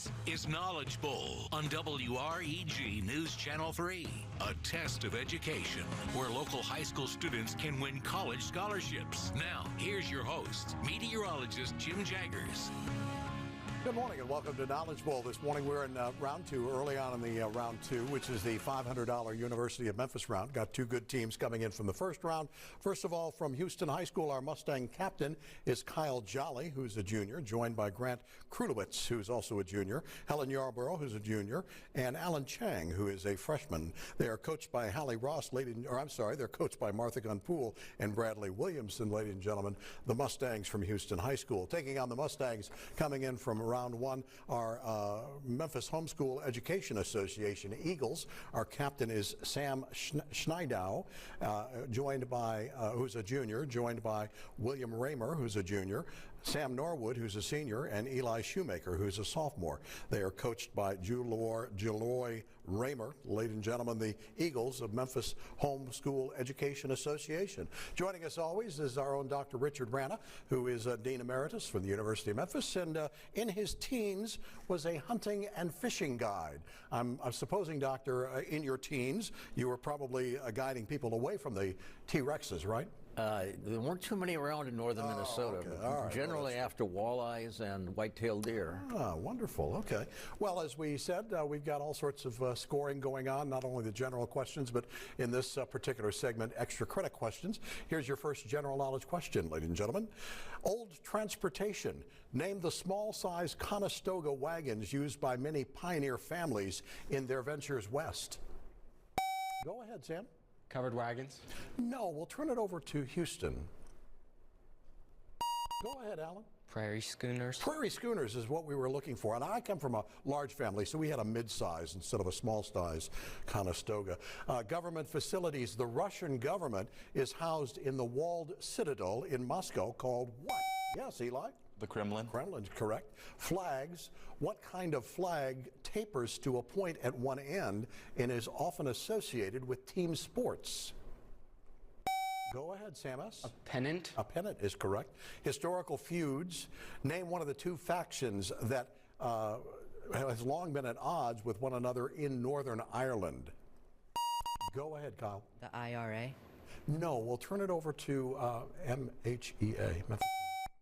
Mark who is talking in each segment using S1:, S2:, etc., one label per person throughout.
S1: This is Knowledge Bowl on WREG News Channel 3, a test of education where local high school students can win college scholarships. Now, here's your host, meteorologist Jim Jaggers.
S2: Good morning and welcome to Knowledge Bowl. This morning we're in round two, early on in the round two, which is the $500 University of Memphis round. Got two good teams coming in from the first round. First of all, from Houston High School, our Mustang captain is Kyle Jolly, who's a junior, joined by Grant Krulowitz, who's also a junior, Helen Yarborough, who's a junior, and Alan Chang, who is a freshman. They are coached by Hallie Ross, they're coached by Martha Gunpool and Bradley Williamson, ladies and gentlemen, the Mustangs from Houston High School. Taking on the Mustangs coming in from round one, our Memphis Homeschool Education Association Eagles. Our captain is Sam Schneidow, joined by, who's a junior, joined by William Raymer, who's a junior, Sam Norwood, who's a senior, and Eli Shoemaker, who's a sophomore. They are coached by Juloy Raymer, ladies and gentlemen, the Eagles of Memphis Homeschool Education Association. Joining us always is our own Dr. Richard Rana, who is Dean Emeritus from the University of Memphis, and in his teens was a hunting and fishing guide. I'm supposing, Doctor, in your teens, you were probably guiding people away from the T-Rexes, right?
S3: There weren't too many around in northern Minnesota.
S2: Okay. All right.
S3: Generally after walleyes and white-tailed deer.
S2: Ah, wonderful. Okay. Well, as we said, we've got all sorts of scoring going on, not only the general questions, but in this particular segment, extra credit questions. Here's your first general knowledge question, ladies and gentlemen. Old transportation. Name the small-size Conestoga wagons used by many pioneer families in their ventures west. Go ahead, Sam.
S4: Covered wagons?
S2: No, we'll turn it over to Houston. Go ahead, Alan.
S4: Prairie schooners?
S2: Prairie schooners is what we were looking for. And I come from a large family, so we had a mid-size instead of a small-size Conestoga. Government facilities. The Russian government is housed in the walled citadel in Moscow called what? Yes, Eli?
S5: The Kremlin.
S2: Kremlin's correct. Flags. What kind of flag tapers to a point at one end and is often associated with team sports? Go ahead, Sam S.
S4: A pennant?
S2: A pennant is correct. Historical feuds. Name one of the two factions that has long been at odds with one another in Northern Ireland. Go ahead, Kyle.
S6: The IRA?
S2: No, we'll turn it over to MHEA.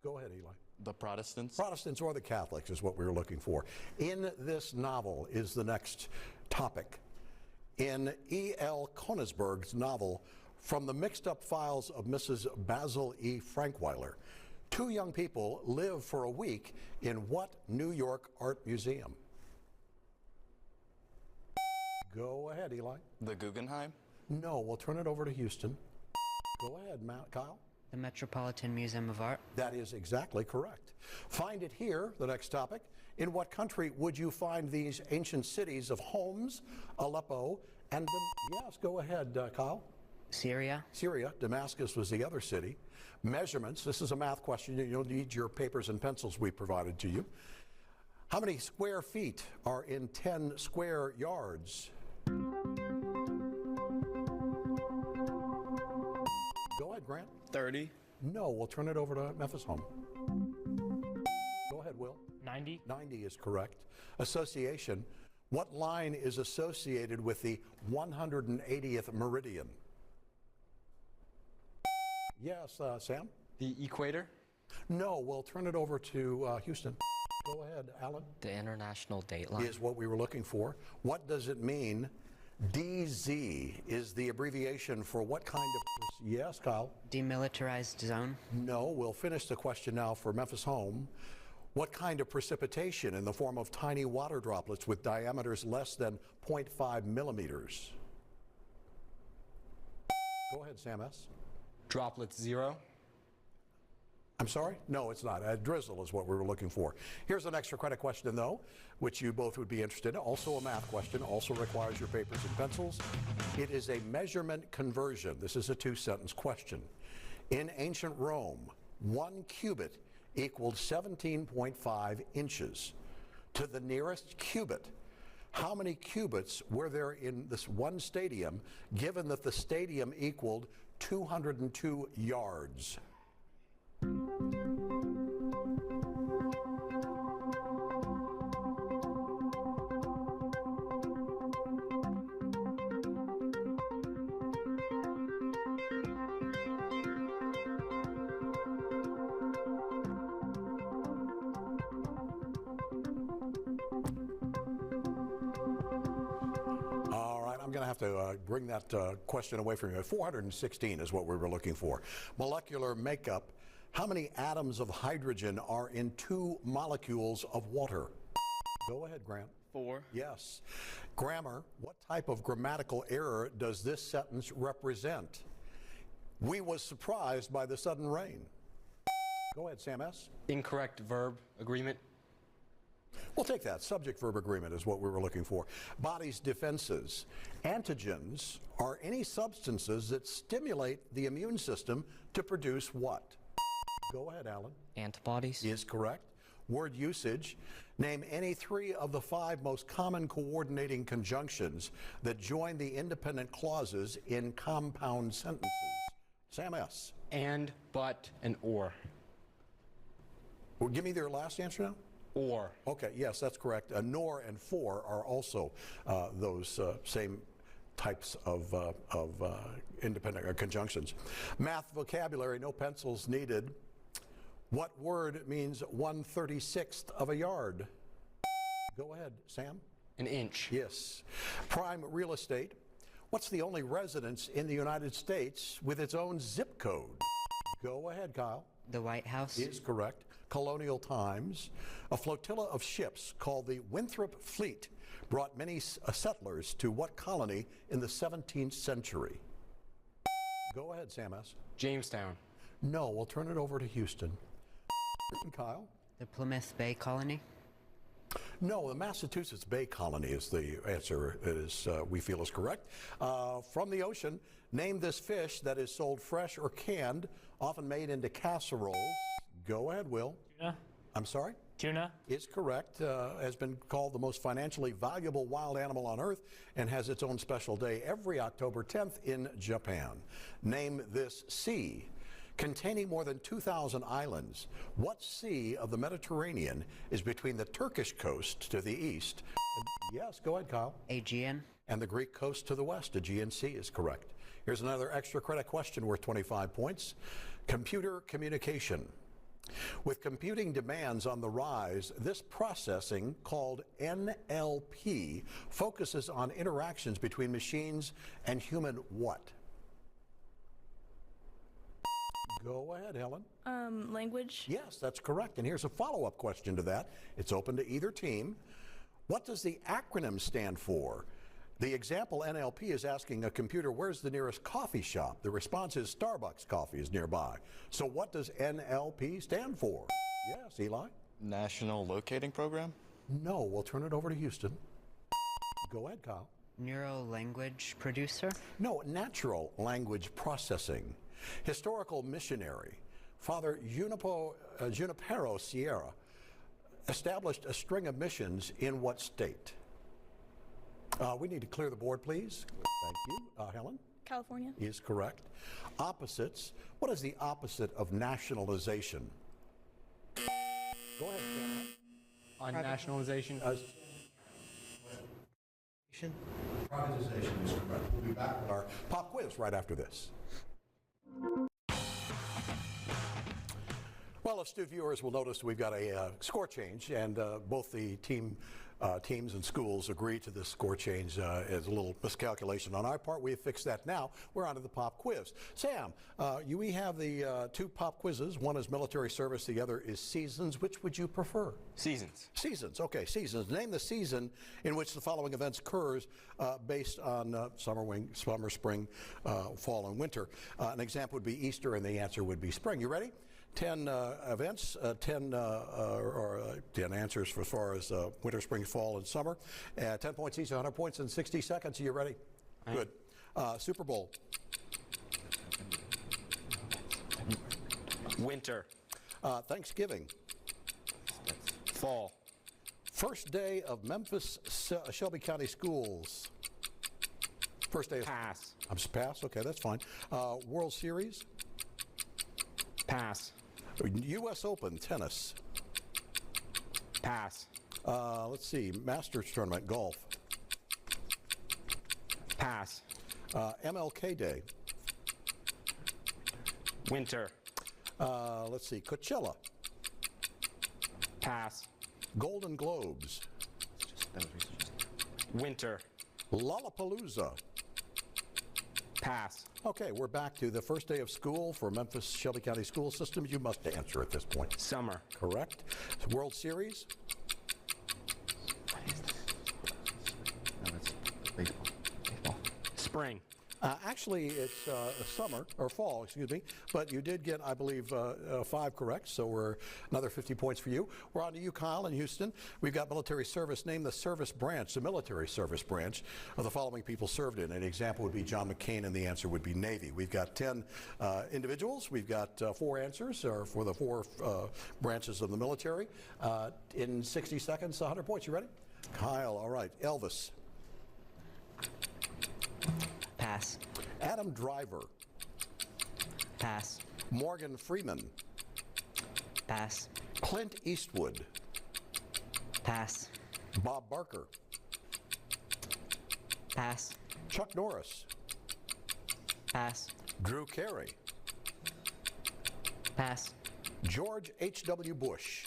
S2: Go ahead, Eli.
S5: The Protestants.
S2: Protestants or the Catholics is what we were looking for. In this novel is the next topic. In E.L. Konigsberg's novel, From the Mixed Up Files of Mrs. Basil E. Frankweiler, two young people live for a week in what New York art museum? Go ahead, Eli.
S5: The Guggenheim.
S2: No, we'll turn it over to Houston. Go ahead, Kyle.
S6: The Metropolitan Museum of Art?
S2: That is exactly correct. Find it here, the next topic. In what country would you find these ancient cities of Homs, Aleppo, and yes, go ahead, Kyle.
S6: Syria?
S2: Syria. Damascus was the other city. Measurements. This is a math question. You'll need your papers and pencils we provided to you. How many square feet are in 10 square yards? Go ahead, Grant.
S4: 30.
S2: No, we'll turn it over to Memphis Home. Go ahead, Will.
S4: 90.
S2: 90 is correct. Association. What line is associated with the 180th meridian? Yes, Sam?
S4: The equator?
S2: No, we'll turn it over to Houston. Go ahead, Alan.
S7: The international dateline.
S2: Is what we were looking for. What does it mean? DZ is the abbreviation for what kind of... Yes, Kyle?
S6: Demilitarized zone?
S2: No, we'll finish the question now for Memphis Home. What kind of precipitation in the form of tiny water droplets with diameters less than 0.5 millimeters? Go ahead, Sam S.
S4: Droplets 0.
S2: I'm sorry? No, it's not. Drizzle is what we were looking for. Here's an extra credit question, though, which you both would be interested in. Also a math question, also requires your papers and pencils. It is a measurement conversion. This is a two-sentence question. In ancient Rome, 1 cubit equaled 17.5 inches. To the nearest cubit, how many cubits were there in this one stadium, given that the stadium equaled 202 yards? have to bring that question away from you. 416 is what we were looking for. Molecular makeup. How many atoms of hydrogen are in 2 molecules of water? Go ahead, Grant.
S4: 4.
S2: Yes. Grammar. What type of grammatical error does this sentence represent? We was surprised by the sudden rain. Go ahead, Sam S.
S4: Incorrect verb agreement.
S2: We'll take that. Subject-verb agreement is what we were looking for. Body's defenses. Antigens are any substances that stimulate the immune system to produce what? Go ahead, Alan.
S4: Antibodies.
S2: Is correct. Word usage. Name any 3 of the 5 most common coordinating conjunctions that join the independent clauses in compound sentences. Sam S.
S4: And, but, and or.
S2: Well, give me their last answer now.
S4: Or.
S2: Okay, yes, that's correct. Nor and for are also those same types of independent conjunctions. Math vocabulary, no pencils needed. What word means 1/36th of a yard? Go ahead, Sam.
S4: An inch.
S2: Yes. Prime real estate. What's the only residence in the United States with its own zip code? Go ahead, Kyle.
S6: The White House.
S2: Is correct. Colonial times. A flotilla of ships called the Winthrop Fleet brought many settlers to what colony in the 17th century? Go ahead, Sam S.
S4: Jamestown.
S2: No, we'll turn it over to Houston. Kyle?
S6: The Plymouth Bay Colony.
S2: No, the Massachusetts Bay Colony is the answer. It is, we feel is correct. From the ocean, name this fish that is sold fresh or canned, often made into casseroles. Go ahead, Will.
S7: Tuna.
S2: I'm sorry?
S7: Tuna.
S2: Is correct. Has been called the most financially valuable wild animal on Earth and has its own special day every October 10th in Japan. Name this sea. Containing more than 2,000 islands, what sea of the Mediterranean is between the Turkish coast to the east? Yes, go ahead, Kyle.
S6: Aegean.
S2: And the Greek coast to the west, Aegean Sea is correct. Here's another extra credit question worth 25 points. Computer communication. With computing demands on the rise, this processing, called NLP, focuses on interactions between machines and human what? Go ahead, Helen.
S8: Language.
S2: Yes, that's correct. And here's a follow-up question to that. It's open to either team. What does the acronym stand for? The example NLP is asking a computer, where's the nearest coffee shop? The response is Starbucks coffee is nearby. So what does NLP stand for? Yes, Eli?
S5: National Locating Program?
S2: No, we'll turn it over to Houston. Go ahead, Kyle.
S6: Neuro language producer.
S2: No, natural language processing. Historical missionary, Father Junipero Sierra, established a string of missions in what state? We need to clear the board, please. Thank you. Helen?
S8: California.
S2: Is correct. Opposites. What is the opposite of nationalization? Go ahead, Sam.
S4: On nationalization.
S2: Privatization is correct. We'll be back with our pop quiz right after this. Well, astute viewers will notice we've got a score change, and both the teams and schools agree to this score change as a little miscalculation on our part. We have fixed that now. We're on to the pop quiz. Sam, we have the 2 pop quizzes. One is military service, the other is seasons. Which would you prefer?
S4: Seasons.
S2: Seasons, okay, seasons. Name the season in which the following events occurs based on summer, spring, fall, and winter. An example would be Easter, and the answer would be spring. You ready? 10 events, 10 answers for as far as winter, spring, fall, and summer. 10 points each, 100 points in 60 seconds. Are you ready?
S4: Right.
S2: Good. Super Bowl.
S4: Winter.
S2: Thanksgiving.
S4: Fall.
S2: First day of Memphis Shelby County Schools. First day of
S4: Pass.
S2: Pass. Okay, that's fine. World Series.
S4: Pass.
S2: U.S. Open tennis.
S4: Pass.
S2: Let's see. Masters tournament golf.
S4: Pass.
S2: MLK Day.
S4: Winter.
S2: Let's see. Coachella.
S4: Pass.
S2: Golden Globes.
S4: Winter.
S2: Lollapalooza.
S4: Pass.
S2: Okay, we're back to the first day of school for Memphis Shelby County School Systems. You must answer at this point.
S4: Summer.
S2: Correct. World Series?
S3: Baseball.
S4: Spring.
S2: Actually, it's summer, or fall, excuse me, but you did get, I believe, 5 correct, so we're another 50 points for you. We're on to you, Kyle, in Houston. We've got military service. Name the service branch, the military service branch of the following people served in. An example would be John McCain, and the answer would be Navy. We've got 10 individuals. We've got 4 answers for the 4 branches of the military. In 60 seconds, 100 points. You ready? Kyle, all right. Elvis.
S6: Pass.
S2: Adam Driver.
S6: Pass.
S2: Morgan Freeman.
S6: Pass.
S2: Clint Eastwood.
S6: Pass.
S2: Bob Barker.
S6: Pass.
S2: Chuck Norris.
S6: Pass.
S2: Drew Carey.
S6: Pass.
S2: George H.W. Bush.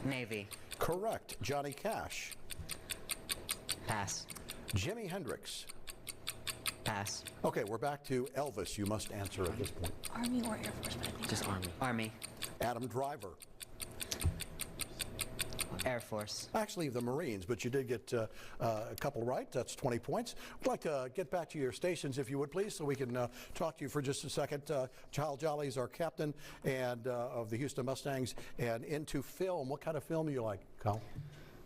S6: Navy.
S2: Correct. Johnny Cash.
S6: Pass.
S2: Jimi Hendrix.
S6: Pass.
S2: Okay, we're back to Elvis. You must answer at this point.
S7: Army or Air Force, but I think
S4: Just Army.
S6: Army.
S2: Adam Driver.
S6: Air Force.
S2: Actually, the Marines, but you did get a couple right. That's 20 points. I'd like to get back to your stations, if you would, please, so we can talk to you for just a second. Kyle Jolly is our captain and of the Houston Mustangs. And into film, what kind of film do you like, Kyle?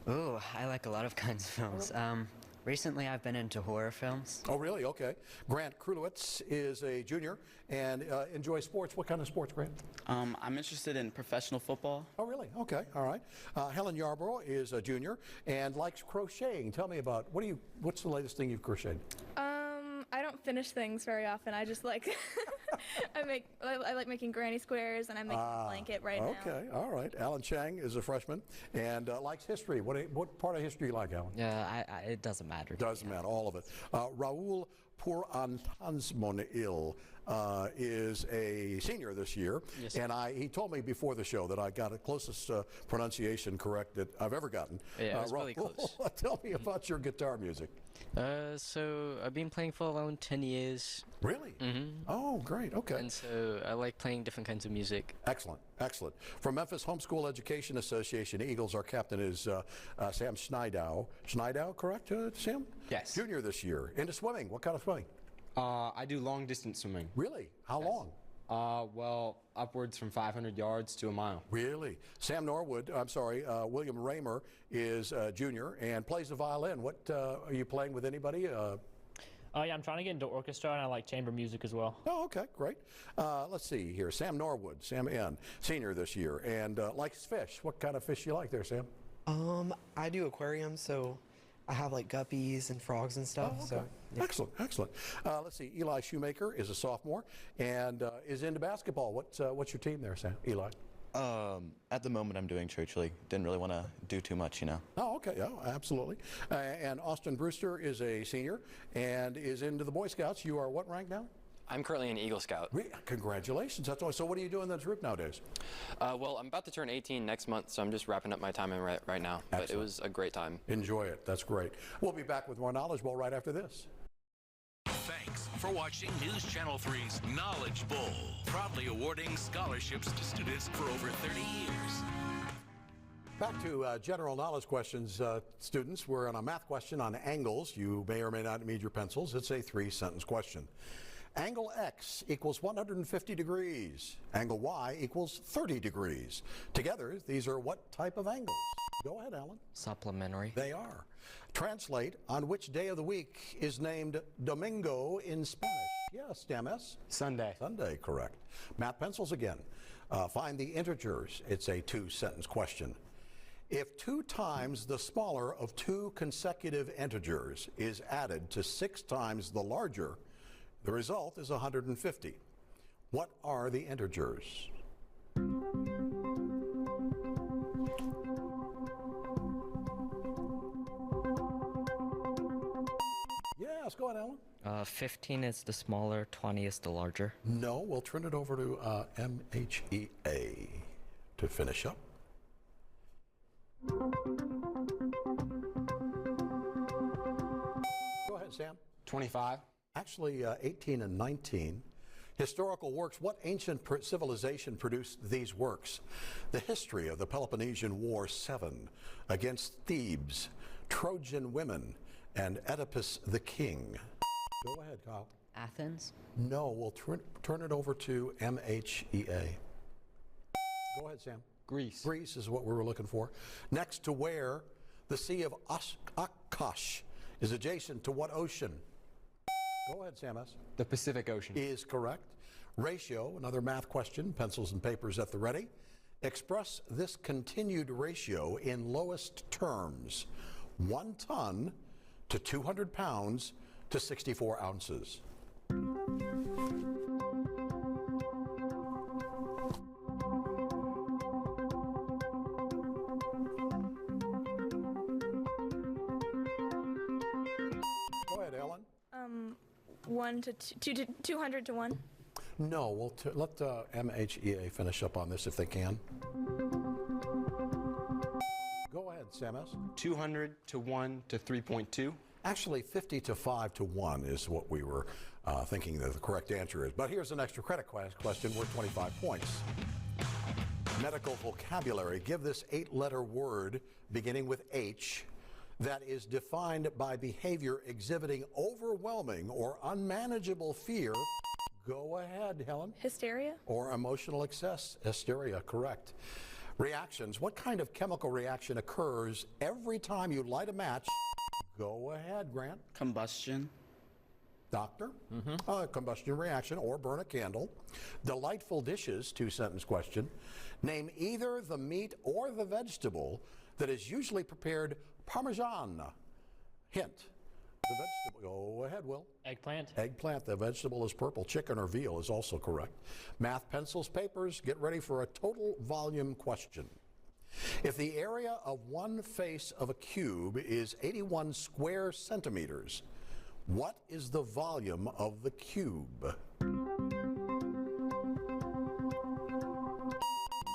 S6: Ooh, I like a lot of kinds of films. Recently, I've been into horror films.
S2: Oh, really? Okay. Grant Krulowitz is a junior and enjoys sports. What kind of sports, Grant?
S8: I'm interested in professional football.
S2: Oh, really? Okay. All right. Helen Yarborough is a junior and likes crocheting. Tell me about what's the latest thing you've crocheted?
S7: I don't finish things very often. I just like I like making granny squares, and I'm making a blanket right now.
S2: Okay. All right. Alan Chang is a freshman and likes history. What part of history you like, Alan?
S9: Yeah, it doesn't matter.
S2: Doesn't matter. All of it. Raul Purantansmonil is a senior this year,
S9: Yes,
S2: and he told me before the show that I got the closest pronunciation correct that I've ever gotten.
S9: Yeah, it was really
S2: Raul,
S9: close.
S2: Tell me about your guitar music.
S9: So I've been playing for around 10 years.
S2: Really?
S9: Mm-hmm.
S2: Oh, great. Okay.
S9: And so I like playing different kinds of music.
S2: Excellent, excellent. From Memphis Homeschool Education Association Eagles, our captain is Sam Schneidow. Schneidow, correct, Sam?
S4: Yes.
S2: Junior this year. Into swimming. What kind of swimming?
S4: I do long distance swimming.
S2: Really? How long?
S4: Well, upwards from 500 yards to a mile.
S2: Really? William Raymer is a junior and plays the violin. What are you playing with anybody?
S10: Yeah, I'm trying to get into orchestra, and I like chamber music as well.
S2: Oh, okay, great. Let's see here. Sam Norwood, Sam N., senior this year, and likes fish. What kind of fish do you like there, Sam?
S11: I do aquariums, so I have like guppies and frogs and stuff.
S2: Oh, okay.
S11: So yeah.
S2: Excellent, excellent. Let's see. Eli Shoemaker is a sophomore and is into basketball. What's your team there, Sam? Eli?
S5: At the moment, I'm doing church league. Didn't really want to do too much, you know.
S2: Oh, okay. Oh, absolutely. And Austin Brewster is a senior and is into the Boy Scouts. You are what rank now?
S12: I'm currently an Eagle Scout.
S2: Congratulations. That's all. So what are you doing in that troop nowadays?
S12: Well, I'm about to turn 18 next month, so I'm just wrapping up my time in right now.
S2: Excellent.
S12: But it was a great time.
S2: Enjoy it. That's great. We'll be back with more Knowledge Bowl right after this.
S1: Thanks for watching News Channel 3's Knowledge Bowl, proudly awarding scholarships to students for over 30 years.
S2: Back to general knowledge questions, students. We're on a math question on angles. You may or may not need your pencils. It's a 3-sentence question. Angle X equals 150 degrees. Angle Y equals 30 degrees. Together, these are what type of angles? Go ahead, Alan.
S9: Supplementary.
S2: They are. Translate on which day of the week is named Domingo in Spanish. Yes, MS.
S4: Sunday.
S2: Sunday, correct. Math pencils again. Find the integers. It's a 2-sentence question. If 2 times the smaller of 2 consecutive integers is added to 6 times the larger, the result is 150. What are the integers? Yes, go ahead, Alan.
S9: 15 is the smaller, 20 is the larger.
S2: No, we'll turn it over to MHEA to finish up. ahead, Sam.
S4: 25.
S2: Actually, 18 and 19. Historical works. What ancient civilization produced these works? The History of the Peloponnesian War 7, Against Thebes, Trojan Women, and Oedipus the King. Go ahead, Kyle.
S6: Athens?
S2: No, we'll turn it over to MHEA. Go ahead, Sam.
S4: Greece.
S2: Greece is what we were looking for. Next to where the Sea of Akash is adjacent to what ocean? Go ahead, Sam S.
S4: The Pacific Ocean.
S2: Is correct. Ratio, another math question, pencils and papers at the ready. Express this continued ratio in lowest terms. 1 ton to 200 pounds to 64 ounces. Go ahead, Ellen.
S7: 1 to 200 to 1.
S2: No, we'll let MHEA finish up on this if they can. Go ahead, Sam S.
S4: 200 to 1 to 3.2.
S2: Actually, 50 to 5 to 1 is what we were thinking that the correct answer is. But here's an extra credit question worth 25 points. Medical vocabulary. Give this 8-letter word beginning with H that is defined by behavior exhibiting overwhelming or unmanageable fear. Go ahead, Helen.
S7: Hysteria?
S2: Or emotional excess. Hysteria, correct. Reactions. What kind of chemical reaction occurs every time you light a match? Go ahead, Grant.
S8: Combustion.
S2: Doctor? Combustion reaction or burn a candle. Delightful dishes, 2-sentence question. Name either the meat or the vegetable that is usually prepared Parmesan. Hint. The vegetable. Go ahead, Will.
S10: Eggplant.
S2: Eggplant. The vegetable is purple. Chicken or veal is also correct. Math, pencils, papers. Get ready for a total volume question. If the area of one face of a cube is 81 square centimeters, what is the volume of the cube?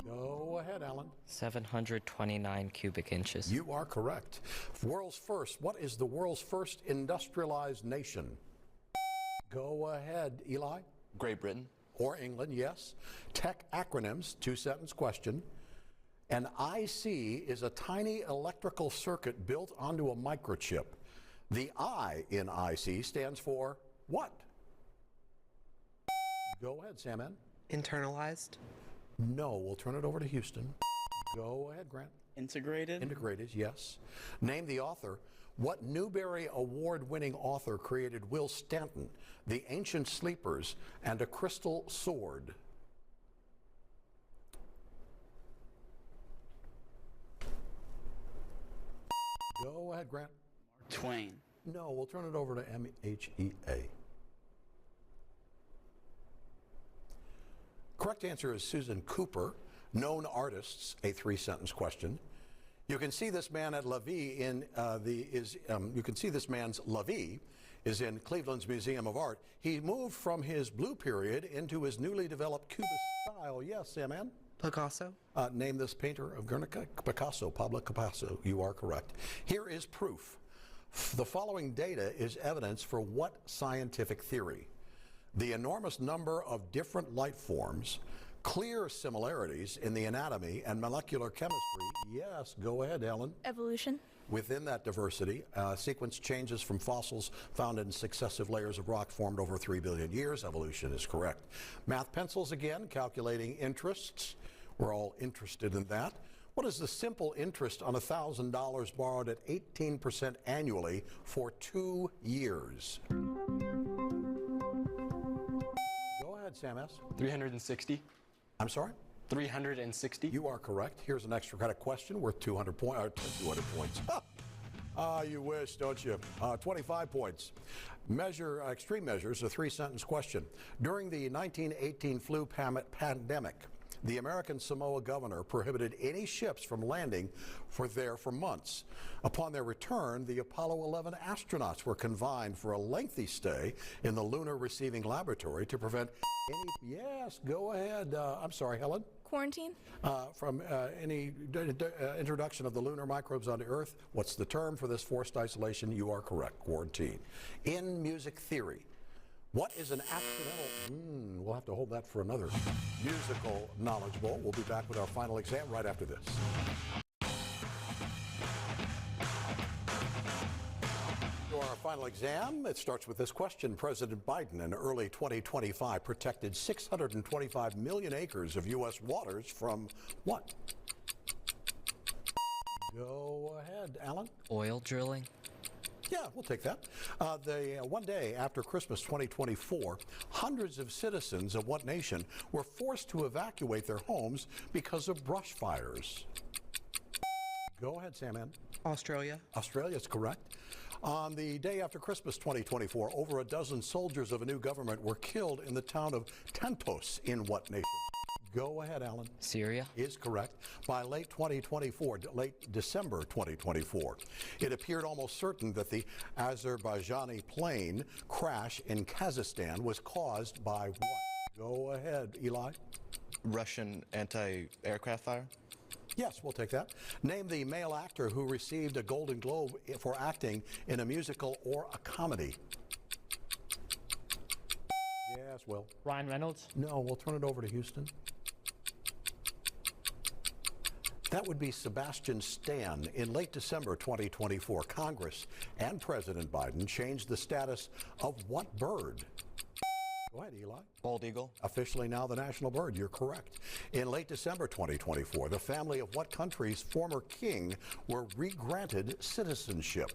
S2: Go ahead, Alan.
S9: 729 cubic inches.
S2: You are correct. World's first. What is the world's first industrialized nation? Go ahead, Eli.
S5: Great Britain.
S2: Or England, yes. Tech acronyms, 2-sentence question. An IC is a tiny electrical circuit built onto a microchip. The I in IC stands for what? Go ahead, Sam N.
S11: Internalized?
S2: No, we'll turn it over to Houston. Go ahead, Grant.
S8: Integrated?
S2: Integrated, yes. Name the author. What Newbery Award-winning author created Will Stanton, The Ancient Sleepers, and A Crystal Sword? Go ahead, Grant.
S8: Twain.
S2: No, we'll turn it over to MHEA. Correct answer is Susan Cooper. Known artists, a 3-sentence question. You can see this man at La Vie in you can see this man's La Vie is in Cleveland's Museum of Art. He moved from his blue period into his newly developed Cubist style. Yes, Sam Ann?
S11: Picasso?
S2: Name this painter of Guernica. Picasso, Pablo Picasso. You are correct. Here is proof. The following data is evidence for what scientific theory? The enormous number of different light forms, clear similarities in the anatomy and molecular chemistry. Yes, go ahead, Ellen.
S7: Evolution.
S2: Within that diversity, sequence changes from fossils found in successive layers of rock formed over 3 billion years. Evolution is correct. Math pencils again, calculating interests. We're all interested in that. What is the simple interest on $1,000 borrowed at 18% annually for 2 years? Go ahead, Sam S.
S4: 360.
S2: I'm sorry?
S4: 360.
S2: You are correct. Here's an extra credit question worth 200 points. You wish, don't you? 25 points. Extreme measures, a 3-sentence question. During the 1918 flu pandemic, The American Samoa governor prohibited any ships from landing for months. Upon their return, the Apollo 11 astronauts were confined for a lengthy stay in the lunar receiving laboratory to prevent any, yes, go ahead. I'm sorry, Helen?
S7: Quarantine?
S2: From any introduction of the lunar microbes onto Earth. What's the term for this forced isolation? You are correct, quarantine. In music theory, what is an accidental, we'll have to hold that for another musical Knowledge Bowl. We'll be back with our final exam right after this. For our final exam, it starts with this question. President Biden in early 2025 protected 625 million acres of U.S. waters from what? Go ahead, Alan.
S6: Oil drilling?
S2: Yeah, we'll take that. One day after Christmas 2024, hundreds of citizens of what nation were forced to evacuate their homes because of brush fires? Go ahead, Sam Ann.
S11: Australia.
S2: Australia is correct. On the day after Christmas 2024, over a dozen soldiers of a new government were killed in the town of Tentos in what nation? Go ahead, Alan.
S6: Syria?
S2: Is correct. By late December 2024, it appeared almost certain that the Azerbaijani plane crash in Kazakhstan was caused by what? Go ahead, Eli.
S5: Russian anti-aircraft fire?
S2: Yes, we'll take that. Name the male actor who received a Golden Globe for acting in a musical or a comedy. Yes, Will.
S10: Ryan Reynolds?
S2: No, we'll turn it over to Houston. That would be Sebastian Stan. In late December 2024, Congress and President Biden changed the status of what bird? Go ahead, Eli.
S5: Bald eagle.
S2: Officially now the national bird. You're correct. In late December 2024, the family of what country's former king were re-granted citizenship?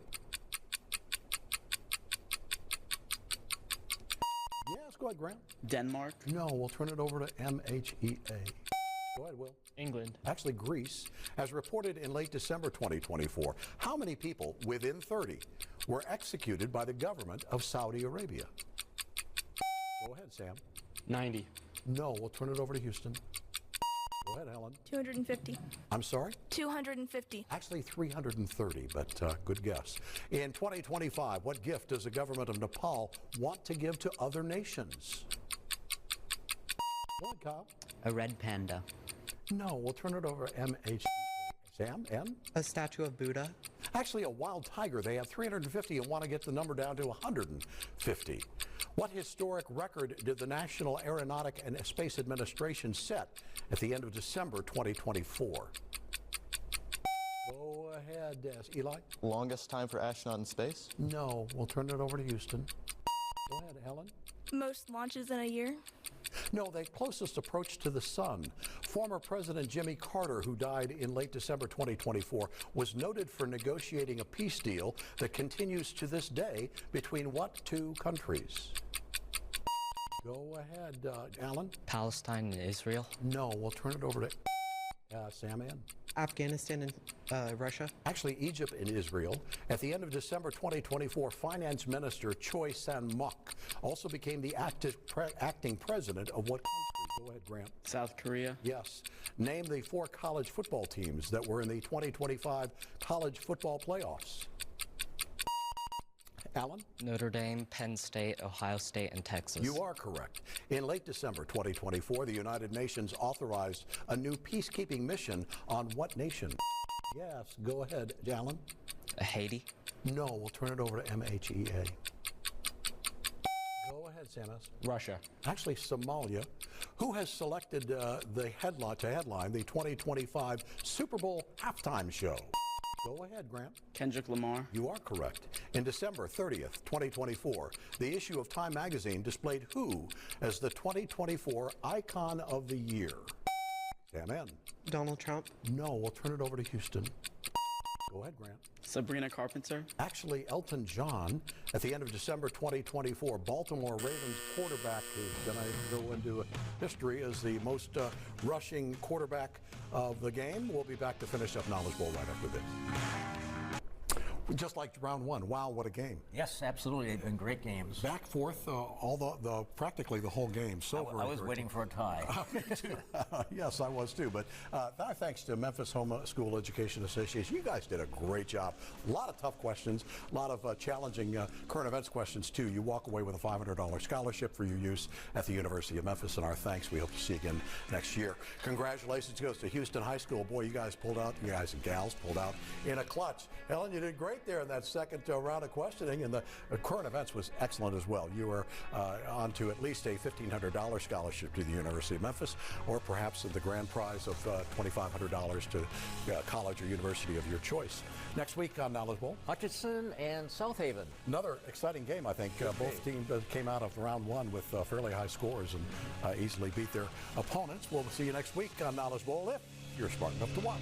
S2: Yes, go ahead, Grant.
S8: Denmark.
S2: No, we'll turn it over to MHEA. Go ahead, Will.
S10: England.
S2: Actually, Greece. As reported in late December 2024, how many people within 30 were executed by the government of Saudi Arabia? Go ahead, Sam.
S4: 90.
S2: No, we'll turn it over to Houston. Go ahead, Helen.
S7: 250.
S2: I'm sorry?
S7: 250.
S2: Actually, 330, but good guess. In 2025, what gift does the government of Nepal want to give to other nations? Go ahead, Kyle.
S6: A red panda.
S2: No, we'll turn it over to MHEA. Sam, N?
S11: A statue of Buddha.
S2: Actually, a wild tiger. They have 350 and want to get the number down to 150. What historic record did the National Aeronautic and Space Administration set at the end of December 2024? Go ahead, Eli.
S5: Longest time for astronaut in space?
S2: No, we'll turn it over to Houston. Go ahead, Helen.
S7: Most launches in a year?
S2: No, the closest approach to the sun. Former President Jimmy Carter, who died in late December 2024, was noted for negotiating a peace deal that continues to this day between what two countries? Go ahead, Alan.
S6: Palestine and Israel?
S2: No, we'll turn it over to Sam Ann.
S11: Afghanistan and Russia.
S2: Actually, Egypt and Israel. At the end of December 2024, Finance Minister Choi San-mok also became the acting president of what country? Go ahead, Grant.
S8: South Korea.
S2: Yes. Name the 4 college football teams that were in the 2025 college football playoffs. Alan?
S6: Notre Dame, Penn State, Ohio State, and Texas.
S2: You are correct. In late December 2024, the United Nations authorized a new peacekeeping mission on what nation? Yes, go ahead, Alan.
S6: Haiti?
S2: No, we'll turn it over to MHEA. Go ahead, Samus.
S4: Russia.
S2: Actually, Somalia. Who has selected the headline the 2025 Super Bowl halftime show? Go ahead, Grant.
S8: Kendrick Lamar.
S2: You are correct. In December 30th, 2024, the issue of Time magazine displayed who as the 2024 Icon of the Year? Sam N.
S11: Donald Trump.
S2: No, we'll turn it over to Houston. Go ahead, Grant.
S8: Sabrina Carpenter.
S2: Actually, Elton John. At the end of December 2024, Baltimore Ravens quarterback who's going to go into history as the most rushing quarterback of the game. We'll be back to finish up Knowledge Bowl right after this. Just like round one. Wow, what a game.
S13: Yes, absolutely. They've been great games.
S2: Back forth, practically the whole game. So
S13: I was waiting for a tie.
S2: Me too. Yes, I was too. But thanks to Memphis Home School Education Association, you guys did a great job. A lot of tough questions, a lot of challenging current events questions too. You walk away with a $500 scholarship for your use at the University of Memphis, and our thanks. We hope to see you again next year. Congratulations goes to Houston High School. Boy, you guys and gals pulled out in a clutch. Helen, you did great there in that second round of questioning, and the current events was excellent as well. You were on to at least a $1,500 scholarship to the University of Memphis, or perhaps the grand prize of $2,500 to college or university of your choice. Next week on Knowledge Bowl,
S13: Hutchinson and South Haven.
S2: another exciting game, I think. Both teams came out of round one with fairly high scores and easily beat their opponents. We'll see you next week on Knowledge Bowl if you're smart enough to watch.